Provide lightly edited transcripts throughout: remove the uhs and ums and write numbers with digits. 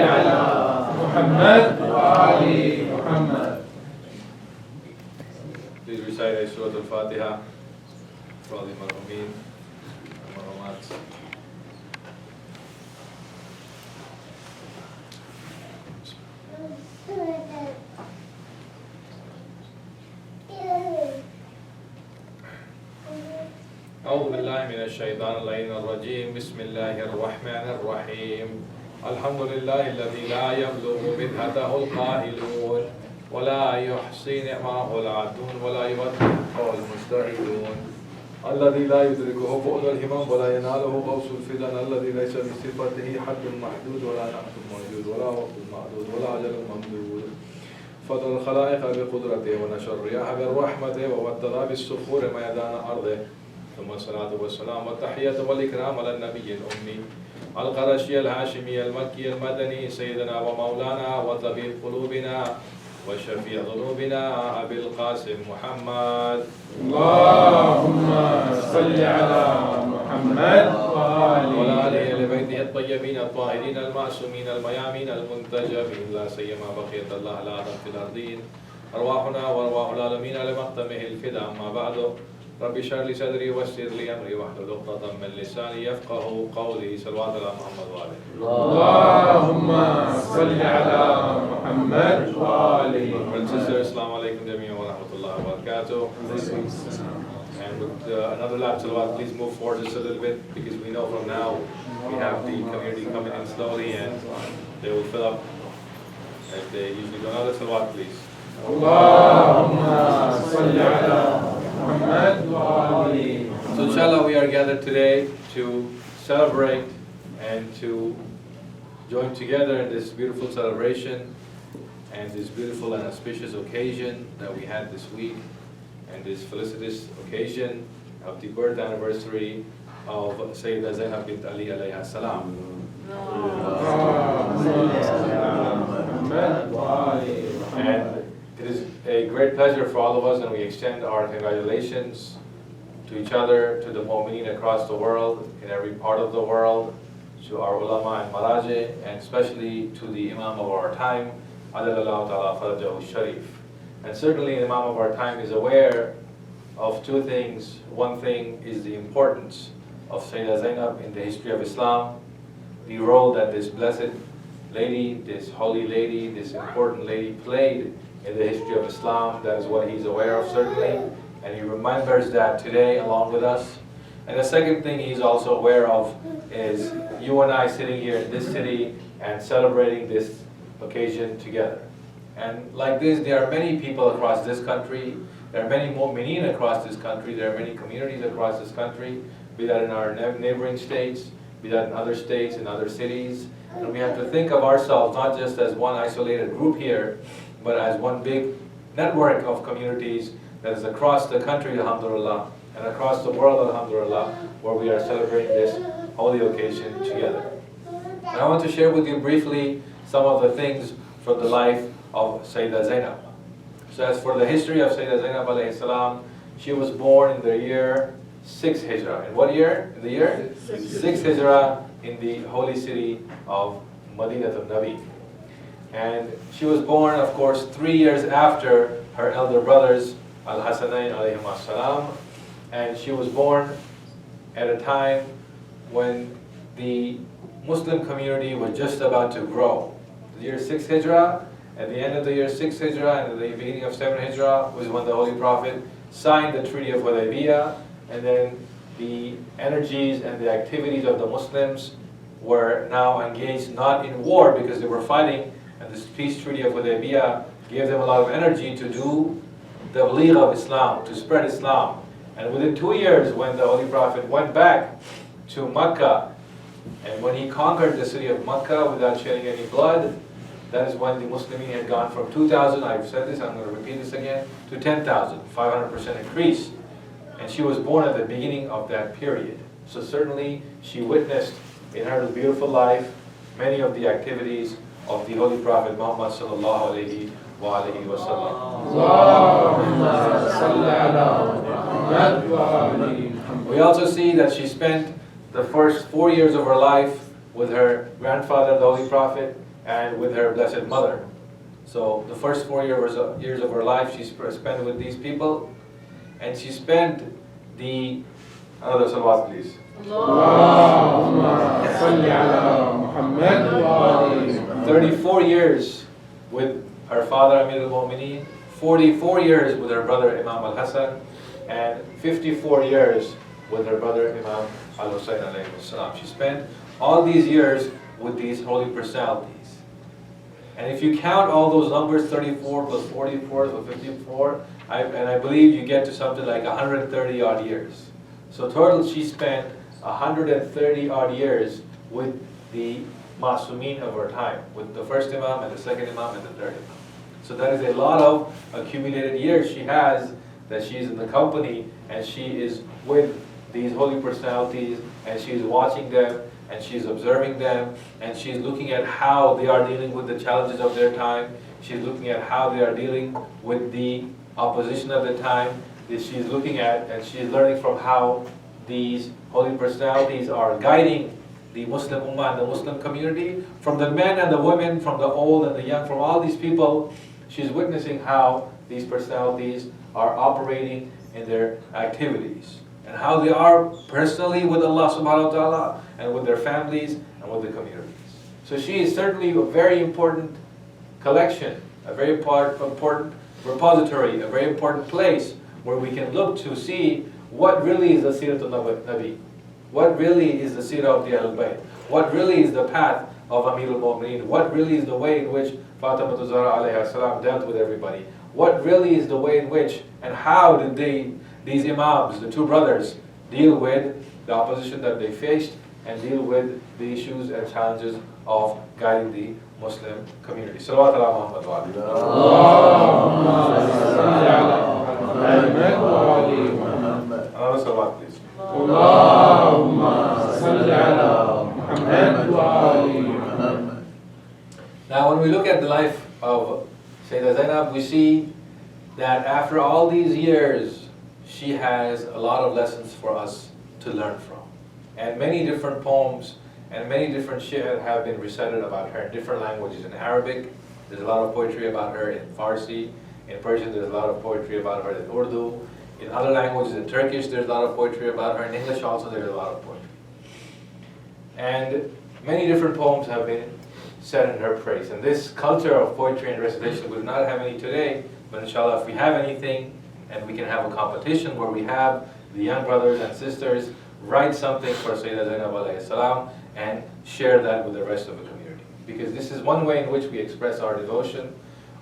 على محمد وآل محمد. Please recite Surah Al-Fatiha for all the marhumin and marhumat. أعوذ بالله من الشيطان اللعين الرجيم. بسم الله الرحمن الرحيم. الحمد لله الذي لا يبلغ مدحته القائلون ولا يحصي نعمه العادون ولا يودعه المجتهدون. الذي لا يدركه بعد الهمم ولا يناله غوث الفدن. الذي ليس بصفته حد محدود ولا نعت موجود ولا وقت معدود ولا أجل ممدود. فضل الخلائق بقدرته ونشر الرياح برحمته ووتر بالصخور ميدان أرضه. ثم الصلاة والسلام والتحية والإكرام على النبي الأمي القرشي الهاشمي المكي المدني سيدنا ومولانا وطبيب قلوبنا وشفيع ذنوبنا أبي القاسم محمد. اللهم صل على محمد وعلى آله لبيته الطيبين الطاهرين المعصومين الميامين المنتجبين لا سيما بقية الله لا في الأرضين أرواحنا وأرواح العالمين لمقدمه الفداء. أما بعد رب اشرح لي صدري ويسر لي امري واحلل عقدة من لساني يفقهوا قولي. صلوات على محمد وآله. اللهم صل على محمد وآله. Brothers and sisters, Assalamu alaikum jami'an wa rahmatullahi wa barakatuh. And with another lap salawat, please move forward just a little bit, because we know from now we have the community coming in slowly and they will fill up as they usually do. Another salawat, please. Allahumma salli ala Muhammad wa ali. So inshallah we are gathered today to celebrate and to join together in this beautiful celebration and this beautiful and auspicious occasion that we had this week, and this felicitous occasion of the birth anniversary of Sayyida Zaynab bint Ali alayha salam. And it is a great pleasure for all of us, and we extend our congratulations to each other, to the mu'mineen across the world, in every part of the world, to our ulama and maraji, and especially to the imam of our time, Adallahu ta'ala farajahu sharif. And certainly the imam of our time is aware of two things. One thing is the importance of Sayyida Zaynab in the history of Islam, the role that this blessed lady, this holy lady, this important lady played in the history of Islam. That is what he's aware of, certainly, and he remembers that today along with us. And the second thing he's also aware of is you and I sitting here in this city and celebrating this occasion together. And like this, there are many people across this country, there are many mu'mineen across this country, there are many communities across this country, be that in our neighboring states, be that in other states, in other cities. And we have to think of ourselves not just as one isolated group here, but as one big network of communities that is across the country, alhamdulillah, and across the world, alhamdulillah, where we are celebrating this holy occasion together. And I want to share with you briefly some of the things from the life of Sayyida Zaynab. So as for the history of Sayyida Zaynab alayhi salam, she was born in the year 6 Hijrah. In what year? In the year 6 Hijrah, in the holy city of Madinat al-Nabi. And she was born, of course, 3 years after her elder brothers, Al-Hasanayn alayhim as-salam. And she was born at a time when the Muslim community was just about to grow. The year 6 Hijrah, at the end of the year 6 Hijrah and at the beginning of 7 Hijrah was when the Holy Prophet signed the Treaty of Wiladah, and then the energies and the activities of the Muslims were now engaged not in war because they were fighting, and this peace treaty of Wiladah gave them a lot of energy to do the tabligh of Islam, to spread Islam. And within 2 years, when the Holy Prophet went back to Mecca, and when he conquered the city of Mecca without shedding any blood, that is when the Muslimin had gone from 2,000, I've said this, I'm going to repeat this again, to 10,000, 500% increase. And she was born at the beginning of that period. So certainly she witnessed in her beautiful life many of the activities of the Holy Prophet Muhammad sallallahu alayhi wa alihi wa sallam. We also see that she spent the first 4 years of her life with her grandfather, the Holy Prophet, and with her blessed mother. So the first 4 years of her life she spent with these people, and she spent the, another salawat please. 34 years with her father Amir al-Mu'mineen, 44 years with her brother Imam al-Hassan, and 54 years with her brother Imam al-Hussein alayhi salam. She spent all these years with these holy personalities. And if you count all those numbers, 34 plus 44 plus 54, and I believe you get to something like 130 odd years. So total she spent 130 odd years with the Masumeen of her time, with the first Imam and the second Imam and the third Imam. So that is a lot of accumulated years she has that she is in the company and she is with these holy personalities and she is watching them and she is observing them and she is looking at how they are dealing with the challenges of their time. She is looking at how they are dealing with the opposition of the time. That she is looking at and she is learning from how these holy personalities are guiding the Muslim Ummah and the Muslim community, from the men and the women, from the old and the young, from all these people. She's witnessing how these personalities are operating in their activities and how they are personally with Allah subhanahu wa ta'ala and with their families and with the communities. So she is certainly a very important collection, a very important repository, a very important place where we can look to see what really is the Sirat al-Nabi, what really is the Sirat of the Ahlul Bayt, what really is the path of Amir al-Mu'mineen, what really is the way in which Fatima Zahra alayha salam dealt with everybody, what really is the way in which and how did these Imams, the two brothers, deal with the opposition that they faced and deal with the issues and challenges of guiding the Muslim community. Salawat ala Muhammad wa ali. Another salawat please. Now when we look at the life of Sayyidah Zaynab, we see that after all these years, she has a lot of lessons for us to learn from. And many different poems and many different shi'r have been recited about her in different languages. In Arabic, there's a lot of poetry about her. In Farsi, in Persian, there's a lot of poetry about her. In Urdu, in other languages, in Turkish, there's a lot of poetry about her. In English also, there's a lot of poetry. And many different poems have been said in her praise. And this culture of poetry and recitation, we do not have any today, but inshallah, if we have anything, and we can have a competition where we have the young brothers and sisters write something for Sayyidah Zaynab alayhi salam and share that with the rest of the community. Because this is one way in which we express our devotion,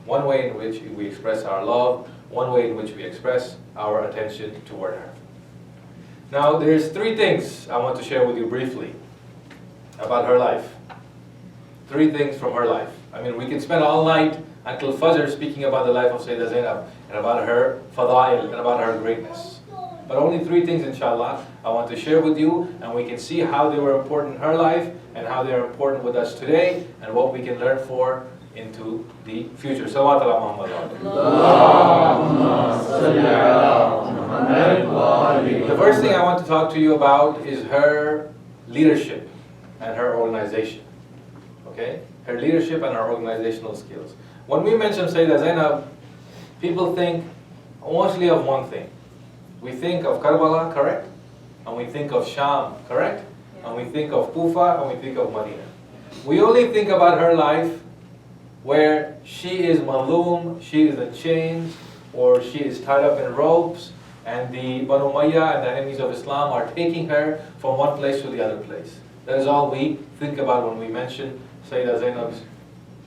one way in which we express our love, one way in which we express our attention toward her. Now, there's three things I want to share with you briefly about her life. Three things from her life. I mean, we can spend all night until Fajr speaking about the life of Sayyidah Zaynab and about her fada'il and about her greatness. But only three things, inshallah, I want to share with you, and we can see how they were important in her life and how they are important with us today and what we can learn for into the future. Salawat ala Muhammad. The first thing I want to talk to you about is her leadership and her organization. Okay? Her leadership and her organizational skills. When we mention Sayyidah Zaynab, people think mostly of one thing. We think of Karbala, correct? And we think of Sham, correct? And we think of Kufa, and we think of Medina. We only think about her life where she is mazloom, she is in chains, or she is tied up in ropes, and the Banu Umayyah and the enemies of Islam are taking her from one place to the other place. That is all we think about when we mention Sayyidah Zaynab's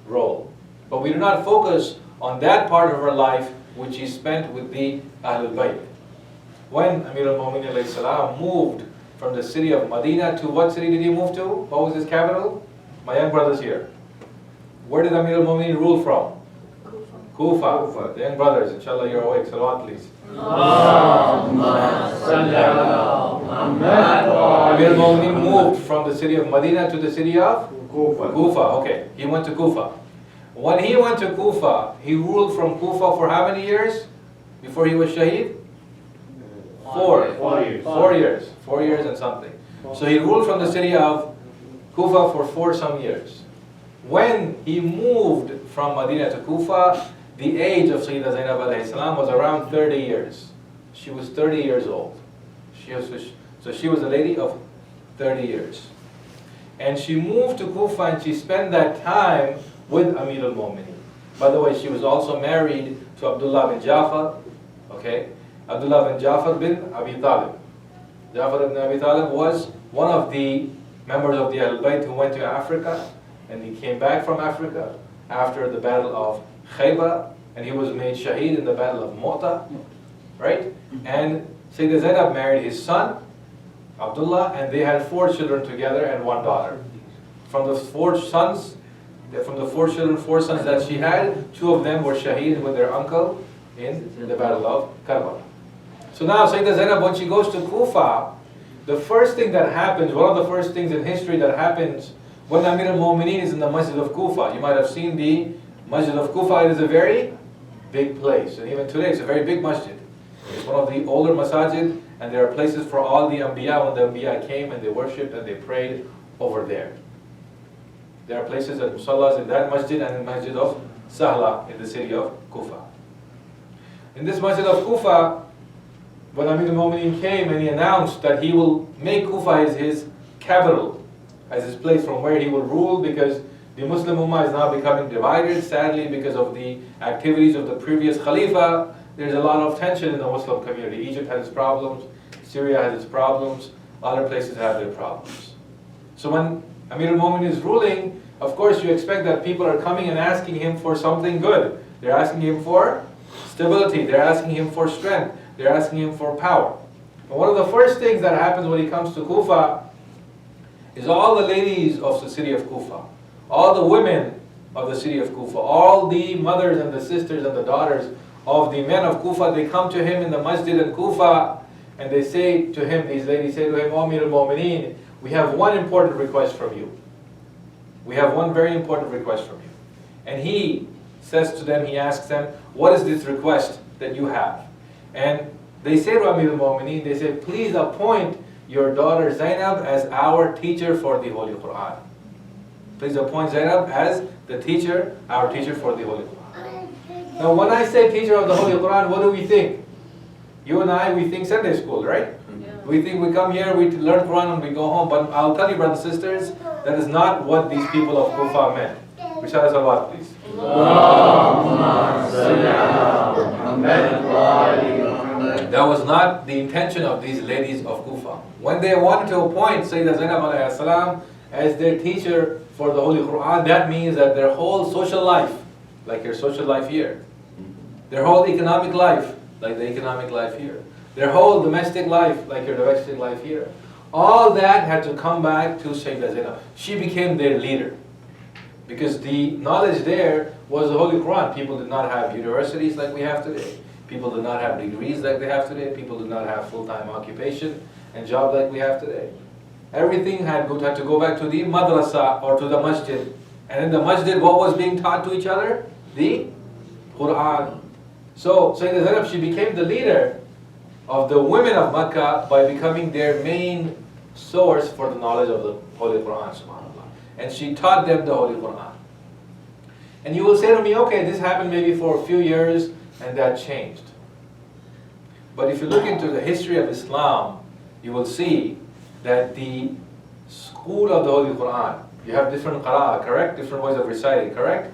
role. But we do not focus on that part of her life which she spent with the Ahlul Bayt. When Amir al-Mu'mineen alayhi salam moved from the city of Medina to what city did he move to? What was his capital? My young brothers here. Where did Amir al-Mu'mineen rule from? Kufa. The young brothers, inshallah you're awake. Salawat please. Amir al-Mu'mineen moved from the city of Medina to the city of Kufa. Okay, he went to Kufa. When he went to Kufa, he ruled from Kufa for how many years before he was shaheed? 4 years. 4 years. 4 years and something. So he ruled from the city of Kufa for 4 some years. when he moved from Medina to Kufa, the age of Sayyida Zaynab alayhi salam was around 30 years. She was 30 years old. So she was a lady of 30 years. And she moved to Kufa and she spent that time with Amir al-Mu'mineen. By the way, she was also married to Abdullah bin Jafar. Okay? Abdullah bin Jafar bin Abi Talib. Jafar ibn Abi Talib was one of the members of the Ahlul Bayt who went to Africa, and he came back from Africa after the battle of Khaybar, and he was made shaheed in the battle of Mu'tah, right? And Sayyida Zaynab married his son, Abdullah, and they had 4 children together and 1 daughter. From the 4 sons that she had, 2 of them were shaheed with their uncle in the battle of Karbala. So now Sayyida Zaynab, when she goes to Kufa, the first thing that happens, one of the first things in history that happens when Amir al-Mu'mineen is in the Masjid of Kufa. You might have seen the Masjid of Kufa. It is a very big place, and even today it's a very big masjid. It's one of the older masajid, and there are places for all the Anbiya when the Anbiya came and they worshipped and they prayed over there. There are places at musallas in that masjid and in the Masjid of Sahla in the city of Kufa. In this Masjid of Kufa, when Amir al-Mu'mineen came and he announced that he will make Kufa as his capital, as his place from where he will rule, because the Muslim Ummah is now becoming divided, sadly, because of the activities of the previous Khalifa. There's a lot of tension in the Muslim community. Egypt has its problems, Syria has its problems, other places have their problems. So when Amir al-Mu'mineen is ruling, of course you expect that people are coming and asking him for something good. They're asking him for stability, they're asking him for strength, they're asking him for power. And one of the first things that happens when he comes to Kufa is all the ladies of the city of Kufa, all the women of the city of Kufa, all the mothers and the sisters and the daughters of the men of Kufa, they come to him in the masjid in Kufa and they say to him, these ladies say to him, "O Amir al-Mu'mineen, we have one important request from you. We have one very important request from you." And he says to them, he asks them, "What is this request that you have?" And they say to Amir al-Mu'mineen, they say, "Please appoint your daughter Zaynab as our teacher for the Holy Quran. Please appoint Zaynab as the teacher, our teacher for the Holy Quran." Now when I say teacher of the Holy Quran, what do we think? You and I, we think Sunday school, right? Yeah. We think we come here, we learn Quran and we go home. But I'll tell you, brothers and sisters, that is not what these people of Kufa meant. Recite us salawat, please. That was not the intention of these ladies of Kufa. When they wanted to appoint Sayyida Zaynab alayhi salam as their teacher for the Holy Quran, that means that their whole social life, like your social life here, their whole economic life, like the economic life here, their whole domestic life, like your domestic life here, all that had to come back to Sayyida Zaynab. She became their leader. Because the knowledge there was the Holy Quran. People did not have universities like we have today. People did not have degrees like they have today. People did not have full-time occupation and job like we have today. Everything had to go back to the madrasa or to the masjid. And in the masjid, what was being taught to each other? The Quran. So Sayyida Zaynab, she became the leader of the women of Makkah by becoming their main source for the knowledge of the Holy Quran, subhanAllah. And she taught them the Holy Quran. And you will say to me, okay, this happened maybe for a few years and that changed. But if you look into the history of Islam, you will see that the school of the Holy Quran, you have different qira'ah, correct? Different ways of reciting, correct?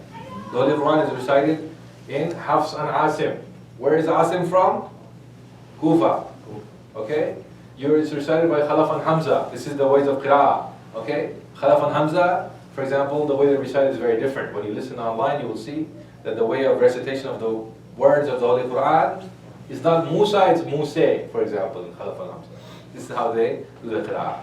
The Holy Quran is recited in Hafs and Asim. Where is Asim from? Kufa. Okay? It's recited by Khalaf and Hamza. This is the ways of qira'ah. Okay? Khalaf and Hamza, for example, the way they recite is very different. When you listen online, you will see that the way of recitation of the words of the Holy Quran is not Musa, it's Muse, for example, in Khalaf and Hamza. This is how they do the qira'ah.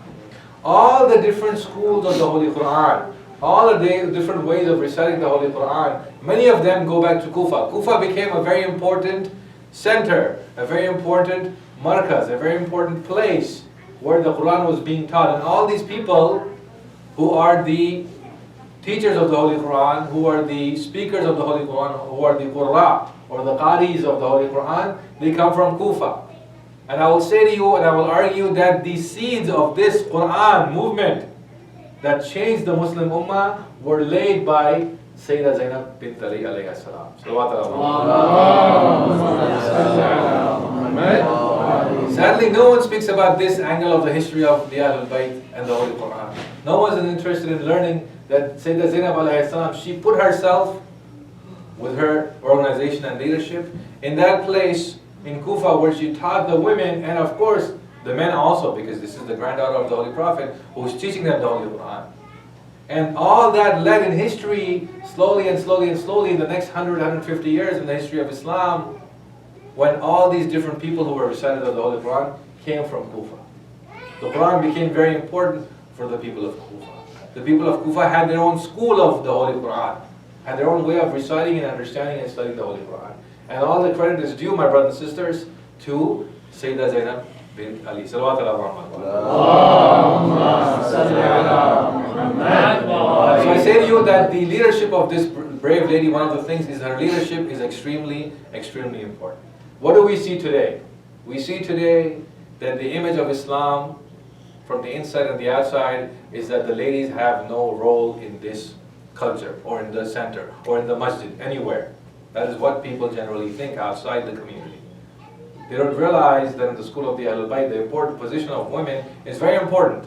All the different schools of the Holy Quran, all the different ways of reciting the Holy Quran, many of them go back to Kufa. Kufa became a very important center, a very important markaz, a very important place where the Quran was being taught. And all these people who are the teachers of the Holy Quran, who are the speakers of the Holy Quran, who are the Qurra or the Qaris of the Holy Quran, they come from Kufa. And I will say to you and I will argue that the seeds of this Quran movement that changed the Muslim Ummah were laid by Sayyida Zaynab bint alayhi salam. Sadly, no one speaks about this angle of the history of the Ahlul Bayt and the Holy Quran. No one is interested in learning that Sayyida Zaynab alayhi salam, she put herself with her organization and leadership in that place in Kufa where she taught the women, and of course the men also, because this is the granddaughter of the Holy Prophet who was teaching them the Holy Quran. And all that led in history, slowly and slowly and slowly, in the next 100, 150 years in the history of Islam, when all these different people who were reciters of the Holy Quran came from Kufa. The Quran became very important for the people of Kufa. The people of Kufa had their own school of the Holy Quran, had their own way of reciting and understanding and studying the Holy Quran. And all the credit is due, my brothers and sisters, to Sayyida Zaynab bint Ali. Salawat So I say to you that the leadership of this brave lady, one of the things is her leadership is extremely, extremely important. What do we see today? We see today that the image of Islam from the inside and the outside is that the ladies have no role in this culture or in the center or in the masjid, anywhere. That is what people generally think outside the community. They don't realize that in the school of the Ahlul Bayt, the important position of women is very important.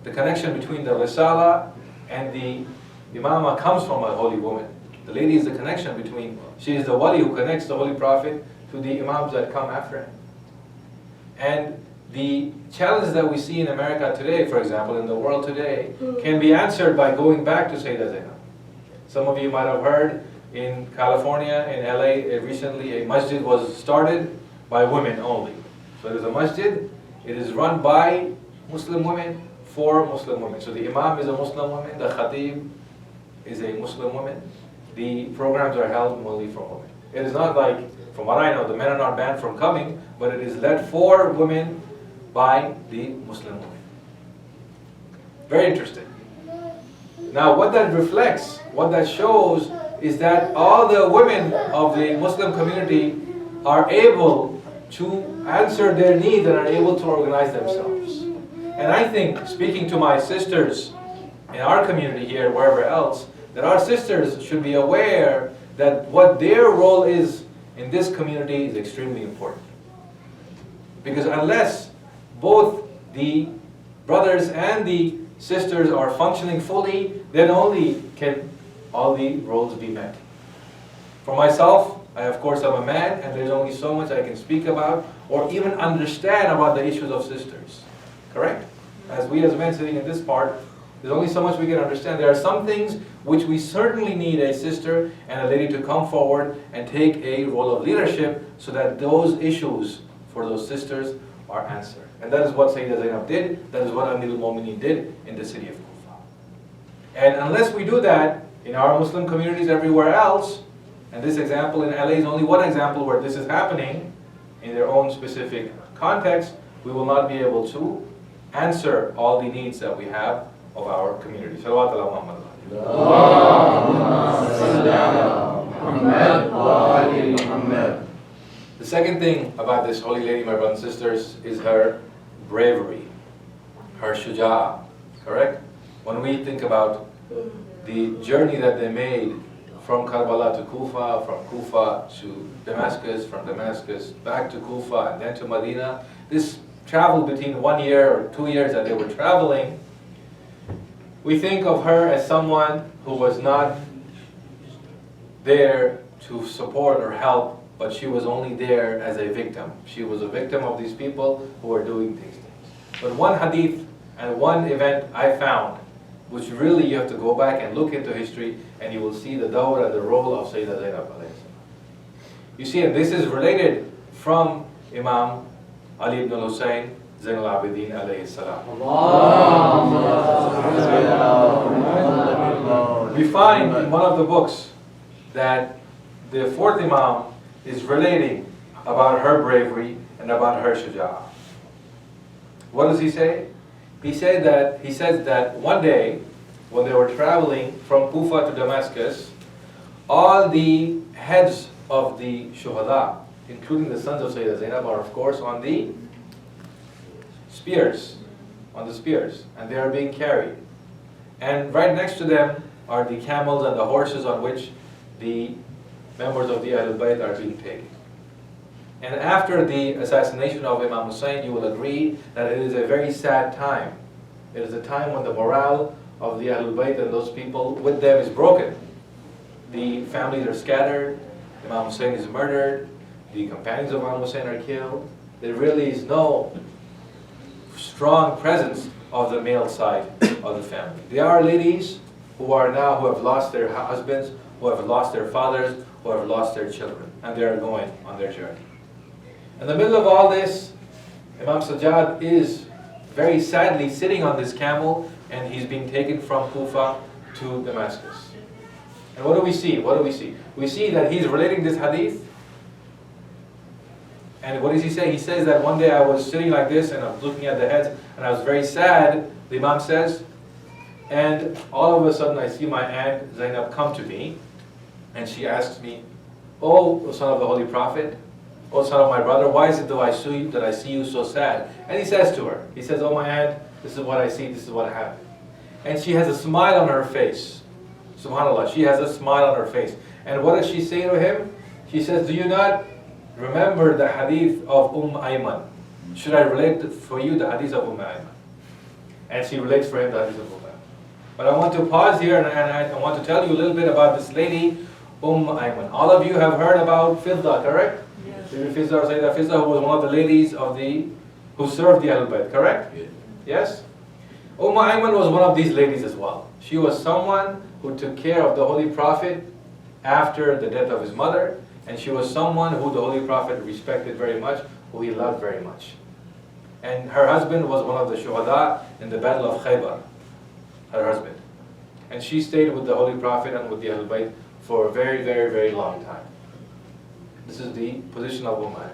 The connection between the Risala and the Imama comes from a holy woman. The lady is the connection between, she is the wali who connects the Holy Prophet to the Imams that come after him. And the challenges that we see in America today, for example, in the world today, can be answered by going back to Sayyida Zaynab. Some of you might have heard in California, in LA, recently a masjid was started by women only. So it is a masjid, it is run by Muslim women for Muslim women. So the Imam is a Muslim woman, the Khatib is a Muslim woman. The programs are held only for women. It is not like, from what I know, the men are not banned from coming, but it is led for women by the Muslim women. Very interesting. Now what that reflects, what that shows, is that all the women of the Muslim community are able to answer their needs and are able to organize themselves. And I think, speaking to my sisters in our community here, wherever else, that our sisters should be aware that what their role is in this community is extremely important. Because unless both the brothers and the sisters are functioning fully, then only can all the roles be met. For myself, I of course am a man, and there's only so much I can speak about or even understand about the issues of sisters. Correct? As we as men sitting in this part, there's only so much we can understand. There are some things which we certainly need a sister and a lady to come forward and take a role of leadership so that those issues for those sisters are answered. And that is what Sayyida Zaynab did. That is what Amirul Mu'mineen did in the city of Kufa. And unless we do that in our Muslim communities everywhere else, and this example in LA is only one example where this is happening in their own specific context, we will not be able to answer all the needs that we have of our community. Salawat ala Muhammad. The second thing about this holy lady, my brothers and sisters, is her bravery, her shuja'a, correct? When we think about the journey that they made from Karbala to Kufa, from Kufa to Damascus, from Damascus back to Kufa, and then to Medina, this travel between 1 year or 2 years that they were traveling, we think of her as someone who was not there to support or help, but she was only there as a victim. She was a victim of these people who were doing these things. But one hadith and one event I found, which really you have to go back and look into history, and you will see the dawah and the role of Sayyida Zaynab alayhi salam. You see, and this is related from Imam Ali ibn al-Hussein, Zayn al-Abidin alayhi salam. We find in one of the books that the fourth Imam is relating about her bravery and about her shuja'ah. What does he say? He says that one day, when they were traveling from Kufa to Damascus, all the heads of the shuhada, including the sons of Sayyida Zaynab, are of course on the spears, and they are being carried. And right next to them are the camels and the horses on which the members of the Ahlul Bayt are being taken. And after the assassination of Imam Hussein, you will agree that it is a very sad time. It is a time when the morale of the Ahlul Bayt and those people with them is broken. The families are scattered, Imam Hussein is murdered, the companions of Imam Hussein are killed. There really is no strong presence of the male side of the family. There are ladies who have lost their husbands, who have lost their fathers, who have lost their children, and they are going on their journey. In the middle of all this, Imam Sajjad is very sadly sitting on this camel, and he's being taken from Kufa to Damascus. And what do we see? What do we see? We see that he's relating this hadith. And what does he say? He says that one day I was sitting like this and I was looking at the heads and I was very sad, the Imam says, and all of a sudden I see my aunt Zaynab come to me and she asks me, "Oh, son of the Holy Prophet, oh son of my brother, why is it that I see you so sad?" And he says to her, he says, "Oh my aunt, this is what I see, this is what happened." And she has a smile on her face. SubhanAllah, she has a smile on her face. And what does she say to him? She says, "Do you not remember the hadith of Ayman? Should I relate for you the hadith of Ayman?" And she relates for him the hadith of Ayman. But I want to pause here and I want to tell you a little bit about this lady, Ayman. All of you have heard about Fidda, correct? Yes. Fidda, Sayyidah Fidda, who was one of the ladies who served the Ahlul Bayt, correct? Yes? Ayman was one of these ladies as well. She was someone who took care of the Holy Prophet after the death of his mother, and she was someone who the Holy Prophet respected very much, who he loved very much. And her husband was one of the shuhada in the Battle of Khaybar, her husband. And she stayed with the Holy Prophet and with the Ahlul Bayt for a very, very, very long time. This is the position of Ayman.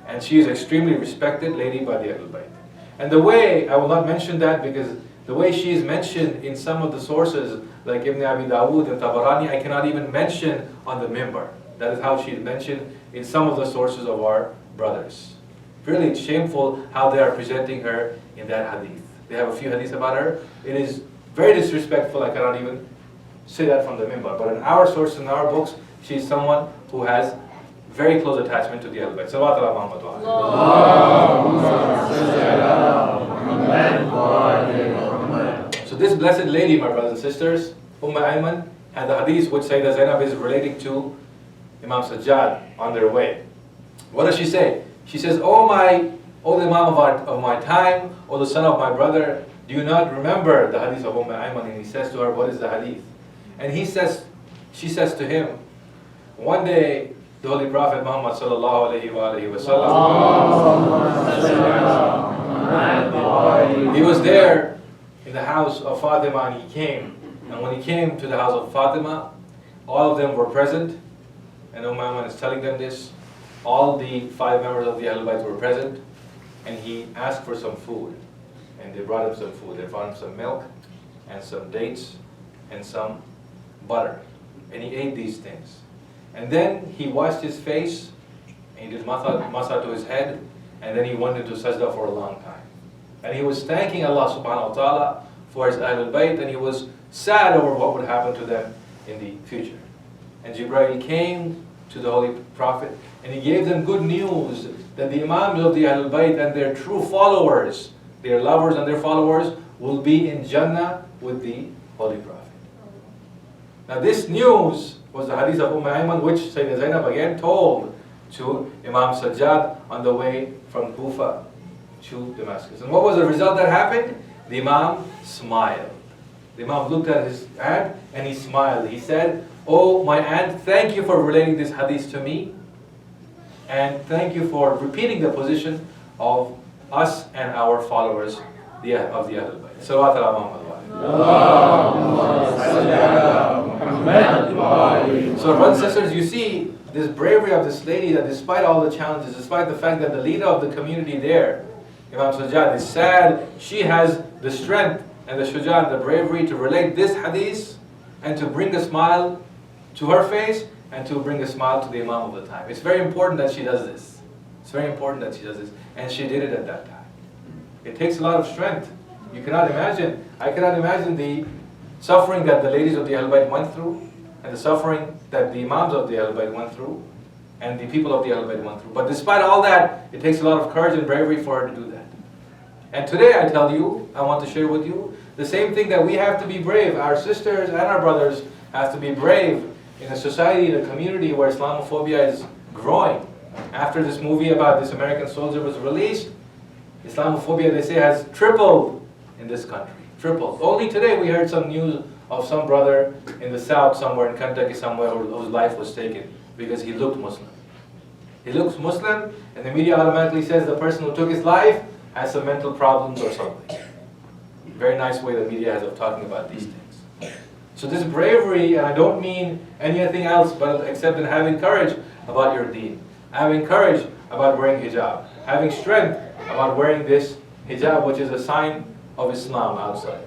And she is extremely respected lady by the Ahlul Bayt. And the way, I will not mention that because the way she is mentioned in some of the sources, like Ibn Abi Dawood and Tabarani, I cannot even mention on the mimbar. That is how she is mentioned in some of the sources of our brothers. Really, it's shameful how they are presenting her in that hadith. They have a few hadiths about her. It is very disrespectful. I cannot even say that from the mimbar. But in our sources, in our books, she is someone who has very close attachment to the Ahlul Bayt. Salawat ala Muhammad wa alihi. So this blessed lady, my brothers and sisters, Ayman, and the hadith which Sayyidah Zaynab is relating to Imam Sajjad on their way. What does she say? She says, "O the Imam of my time, O the son of my brother, do you not remember the hadith of Ayman?" And he says to her, "What is the hadith?" And she says to him, one day the Holy Prophet Muhammad sallallahu alaihi wasallam, he was there in the house of Fatima and he came. And when he came to the house of Fatima, all of them were present. And Ayman is telling them this. All the 5 members of the Ahlul Bayt were present. And he asked for some food. And they brought him some food. They brought him some milk and some dates and some butter. And he ate these things. And then he washed his face. And he did masa to his head. And then he went into sajda for a long time. And he was thanking Allah subhanahu wa ta'ala for his Ahlul Bayt. And he was sad over what would happen to them in the future. And Jibreel came to the Holy Prophet and he gave them good news that the Imams of the Ahlul Bayt and their true followers, their lovers and their followers, will be in Jannah with the Holy Prophet. Now this news was the hadith of Ayman, which Sayyidah Zaynab again told to Imam Sajjad on the way from Kufa to Damascus. And what was the result that happened? The Imam smiled. The Imam looked at his aunt and he smiled. He said, "Oh, my aunt, thank you for relating this hadith to me. And thank you for repeating the position of us and our followers of the Ahlul Bayt." Salawat ala Muhammad wa alihi. So brothers and sisters, you see this bravery of this lady that despite all the challenges, despite the fact that the leader of the community there, Imam Sajjad, is sad, she has the strength and the shuja and the bravery to relate this hadith and to bring a smile to her face and to bring a smile to the Imam of the time. It's very important that she does this. It's very important that she does this. And she did it at that time. It takes a lot of strength. You cannot imagine, I cannot imagine the suffering that the ladies of the Ahlul Bayt went through, and the suffering that the Imams of the Ahlul Bayt went through, and the people of the Ahlul Bayt went through. But despite all that, it takes a lot of courage and bravery for her to do that. And today I tell you, I want to share with you, the same thing that we have to be brave. Our sisters and our brothers have to be brave in a society, in a community where Islamophobia is growing. After this movie about this American soldier was released, Islamophobia, they say, has tripled in this country. Tripled. Only today we heard some news of some brother in the south somewhere, in Kentucky somewhere, whose life was taken because he looked Muslim. He looks Muslim, and the media automatically says the person who took his life has some mental problems or something. Very nice way the media has of talking about these things. So this bravery, and I don't mean anything else but except in having courage about your deen, having courage about wearing hijab, having strength about wearing this hijab, which is a sign of Islam outside.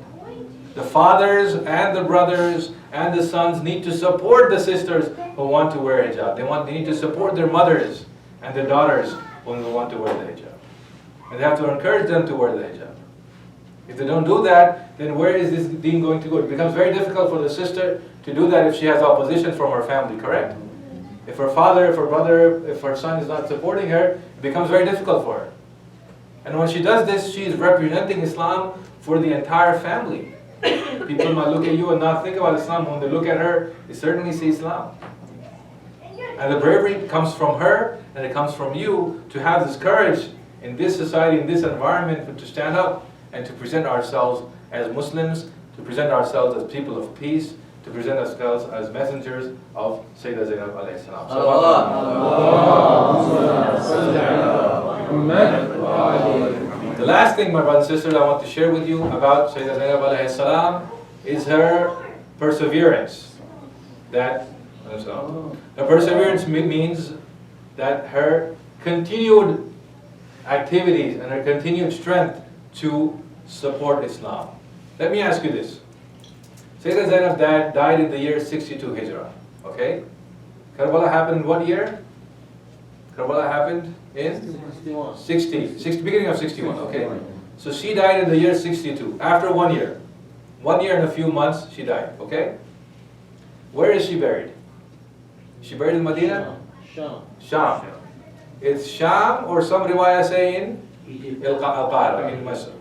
The fathers and the brothers and the sons need to support the sisters who want to wear hijab. They need to support their mothers and their daughters when they want to wear the hijab. And they have to encourage them to wear the hijab. If they don't do that, then where is this deen going to go? It becomes very difficult for the sister to do that if she has opposition from her family, correct? If her father, if her brother, if her son is not supporting her, it becomes very difficult for her. And when she does this, she is representing Islam for the entire family. People might look at you and not think about Islam. When they look at her, they certainly see Islam. And the bravery comes from her, and it comes from you to have this courage in this society, in this environment, to stand up and to present ourselves as Muslims, to present ourselves as people of peace, to present ourselves as messengers of Sayyidah Zaynab alayhi salam. The last thing, my brothers and sisters, I want to share with you about Sayyidah Zaynab alayhi salam is her perseverance. Her perseverance means that her continued activities and her continued strength to support Islam. Let me ask you this. Sayyidah Zaynab died in the year 62 Hijrah. Okay? Karbala happened in what year? Karbala happened in 60, beginning of 61. Okay? So she died in the year 62. After 1 year. 1 year and a few months, she died. Okay? Where is she buried? Is she buried in Medina? Sham. It's Sham, or some riwayah say in Al-Qahira, in Misr.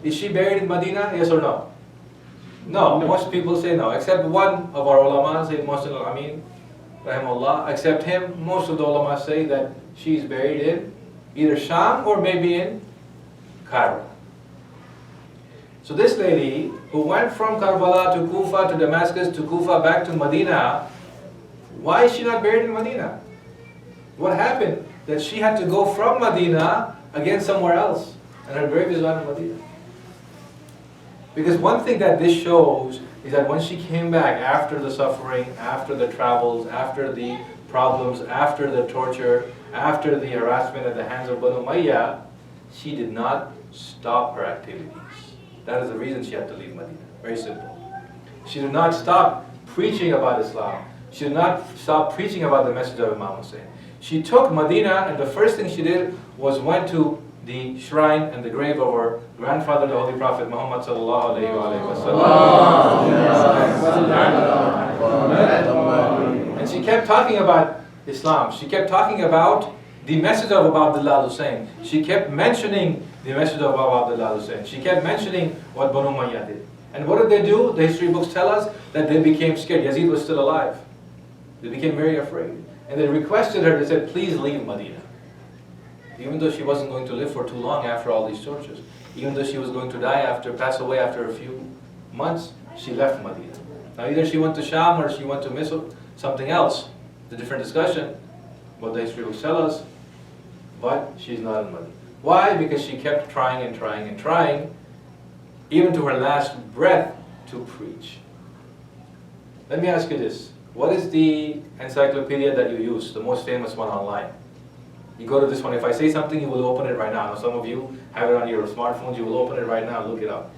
Is she buried in Medina? Yes or no? No, most people say no, except one of our ulama, Sayyid Muhsin al-Amin, rahimahullah. Except him, most of the ulama say that she is buried in either Sham or maybe in Cairo. So this lady, who went from Karbala to Kufa to Damascus to Kufa back to Medina, why is she not buried in Medina? What happened? That she had to go from Medina again somewhere else, and her grave is not in Medina. Because one thing that this shows is that when she came back after the suffering, after the travels, after the problems, after the torture, after the harassment at the hands of Banu Umayyah, she did not stop her activities. That is the reason she had to leave Medina. Very simple. She did not stop preaching about Islam. She did not stop preaching about the message of Imam Hussein. She took Medina, and the first thing she did was went to the shrine and the grave of her grandfather, the Holy Prophet Muhammad sallallahu alayhi wa sallam. And she kept talking about Islam. She kept talking about the message of Abu Abdullah Hussein. She kept mentioning the message of Abu Abdullah Hussein. She kept mentioning what Banu Umayyah did. And what did they do? The history books tell us that they became scared. Yazid was still alive. They became very afraid. And they requested her, they said, please leave Medina. Even though she wasn't going to live for too long after all these tortures, even though she was going to pass away after a few months, she left Medina. Now either she went to Sham or she went to Misr, something else. It's a different discussion, what the history books tell us, but she's not in Medina. Why? Because she kept trying and trying and trying, even to her last breath, to preach. Let me ask you this. What is the encyclopedia that you use, the most famous one online? You go to this one. If I say something, you will open it right now. Some of you have it on your smartphones. You will open it right now. Look it up.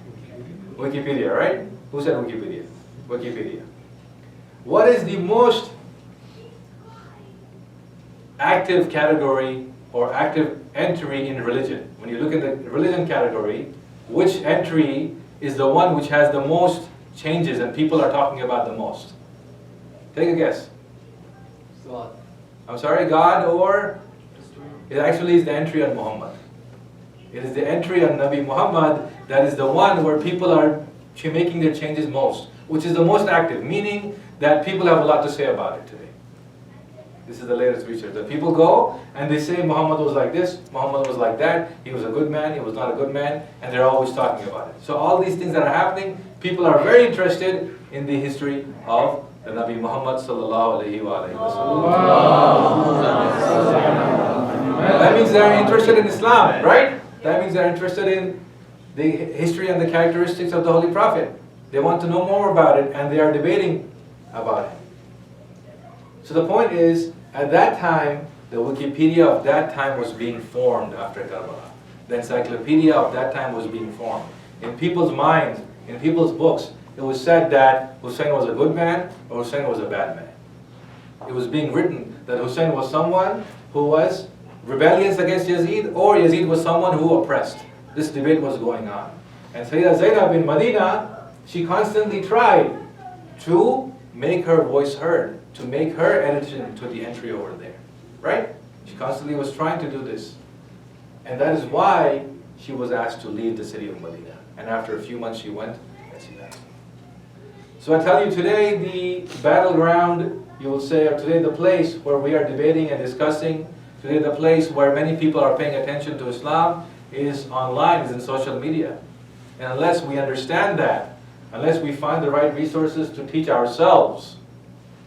Wikipedia, right? Who said Wikipedia? Wikipedia. What is the most active category or active entry in religion? When you look at the religion category, which entry is the one which has the most changes and people are talking about the most? Take a guess. God. I'm sorry, God, or it actually is the entry on Muhammad. It is the entry on Nabi Muhammad that is the one where people are making their changes most, which is the most active, meaning that people have a lot to say about it today. This is the latest research. That people go and they say Muhammad was like this, Muhammad was like that, he was a good man, he was not a good man, and they're always talking about it. So all these things that are happening, people are very interested in the history of the Nabi Muhammad sallallahu alaihi wasallam. That means they're interested in Islam, right? That means they're interested in the history and the characteristics of the Holy Prophet. They want to know more about it and they are debating about it. So the point is, at that time, the Wikipedia of that time was being formed after Karbala. The encyclopedia of that time was being formed. In people's minds, in people's books, it was said that Hussein was a good man or Hussein was a bad man. It was being written that Hussein was someone who was rebellious against Yazid, or Yazid was someone who oppressed. This debate was going on. And Sayyida Zaynab bint Medina, she constantly tried to make her voice heard, to make her addition to the entry over there. Right? She constantly was trying to do this. And that is why she was asked to leave the city of Medina. And after a few months she went and she left. So I tell you, today the battleground, you will say, or today the place where we are debating and discussing, today the place where many people are paying attention to Islam is online, is in social media. And unless we understand that, unless we find the right resources to teach ourselves,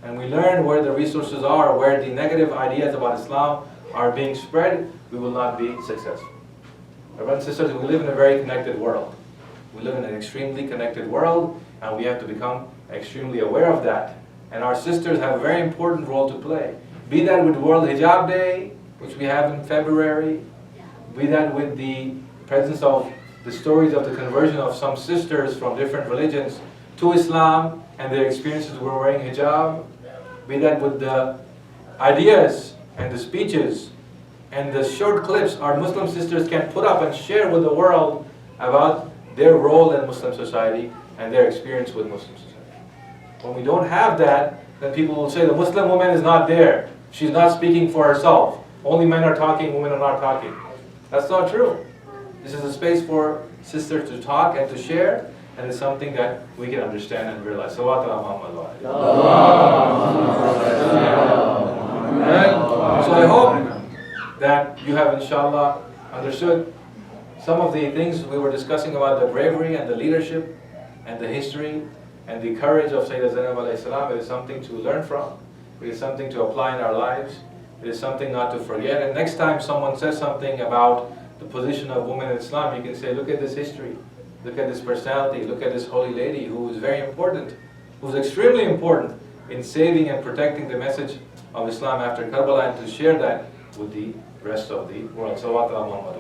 and we learn where the resources are, where the negative ideas about Islam are being spread, we will not be successful. My brothers and sisters, we live in a very connected world. We live in an extremely connected world, and we have to become extremely aware of that. And our sisters have a very important role to play. Be that with World Hijab Day, which we have in February, be that with the presence of the stories of the conversion of some sisters from different religions to Islam and their experiences with wearing hijab, be that with the ideas and the speeches and the short clips our Muslim sisters can put up and share with the world about their role in Muslim society and their experience with Muslim society. When we don't have that, then people will say the Muslim woman is not there. She's not speaking for herself. Only men are talking, women are not talking. That's not true. This is a space for sisters to talk and to share, and it's something that we can understand and realize. Salawat ala Muhammad. So I hope that you have, inshallah, understood some of the things we were discussing about the bravery and the leadership and the history and the courage of Sayyidah Zaynab alayhi salam. It is something to learn from. It is something to apply in our lives. It is something not to forget. And next time someone says something about the position of women in Islam, you can say, look at this history, look at this personality, look at this holy lady who is very important, who is extremely important in saving and protecting the message of Islam after Karbala, and to share that with the rest of the world. Salawat ala Muhammad.